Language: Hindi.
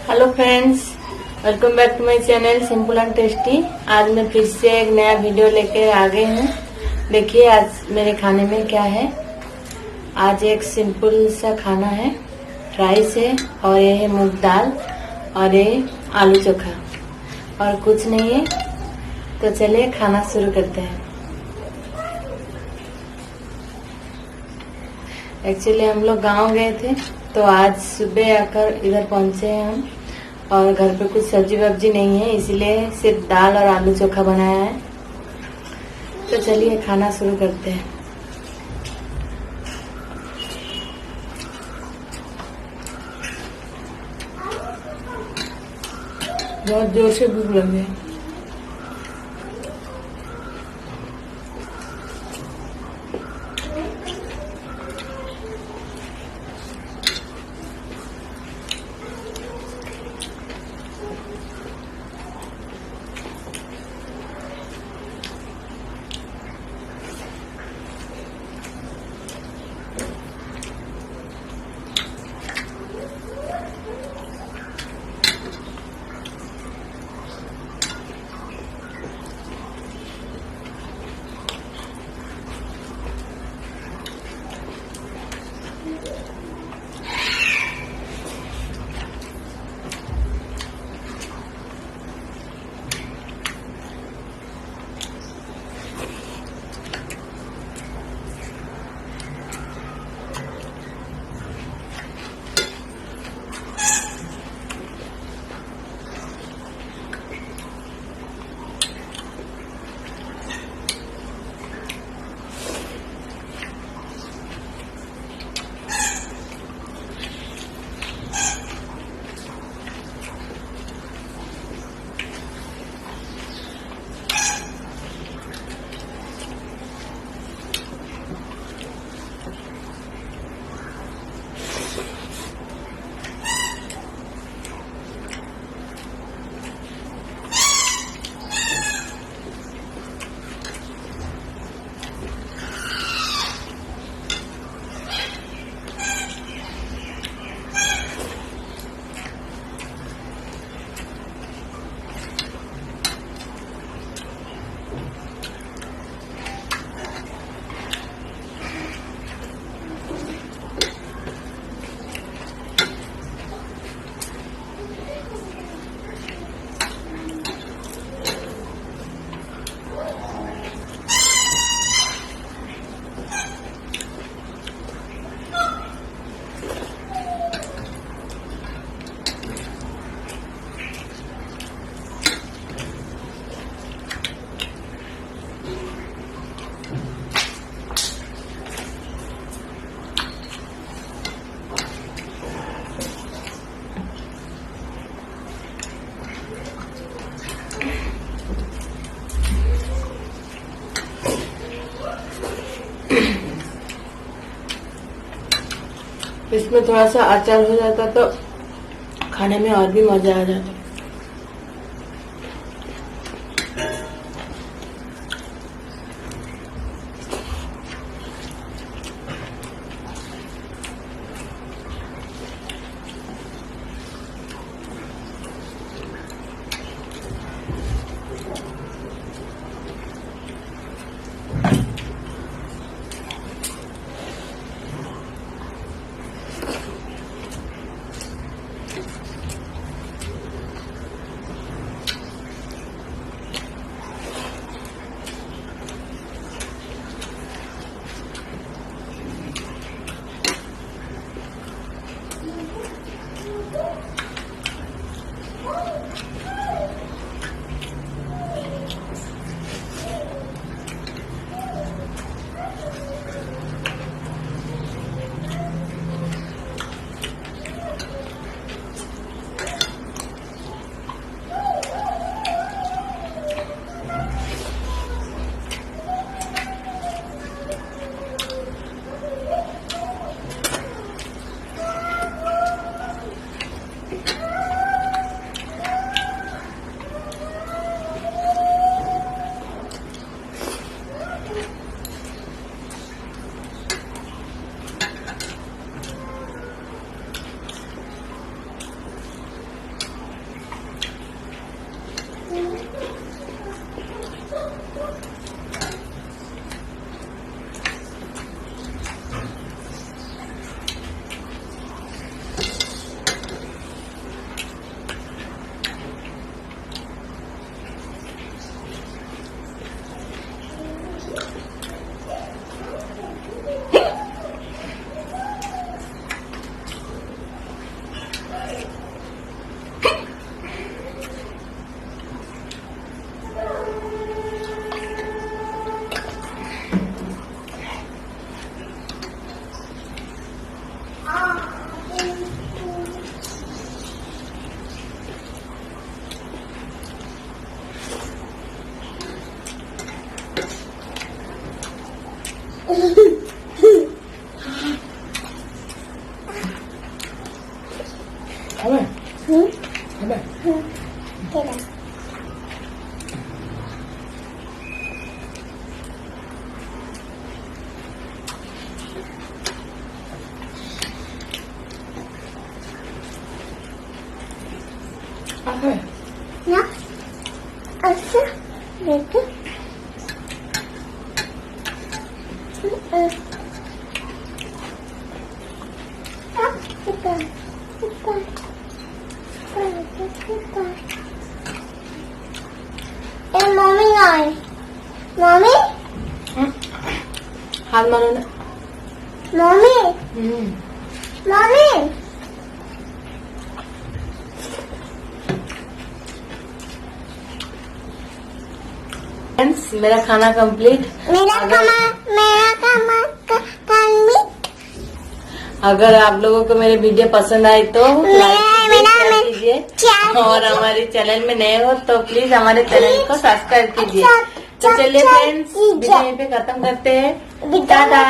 Hello friends, welcome back to my channel simple and tasty. आज मैं फिर से एक नया वीडियो लेके आ गई हूँ। देखिए आज मेरे खाने में क्या है। आज एक सिंपल सा खाना है, राइस है और ये है मूंग दाल और ये आलू चोखा और कुछ नहीं है। तो चलिए खाना शुरू करते हैं। एक्चुअली हम लोग गांव गए थे तो आज सुबह आकर इधर पहुंचे हैं हम, और घर पे कुछ सब्जी वब्जी नहीं है, इसलिए सिर्फ दाल और आलू चोखा बनाया है। तो चलिए खाना शुरू करते हैं। बहुत जोर से भूख लगी है। इसमें थोड़ा सा अचार हो जाता तो खाने में और भी मजा आ जाता। ना असं देते मम्मी नाही मम्मी हाथ मारो ना मम्मी मम्मी फ्रेंड्स मेरा खाना कंप्लीट। अगर आप लोगों को मेरे वीडियो पसंद आए तो लाइक कीजिए और हमारे चैनल में नए हो तो प्लीज हमारे चैनल को सब्सक्राइब कीजिए। तो चलिए फ्रेंड्स वीडियो यहीं पे खत्म करते हैं। टाटा।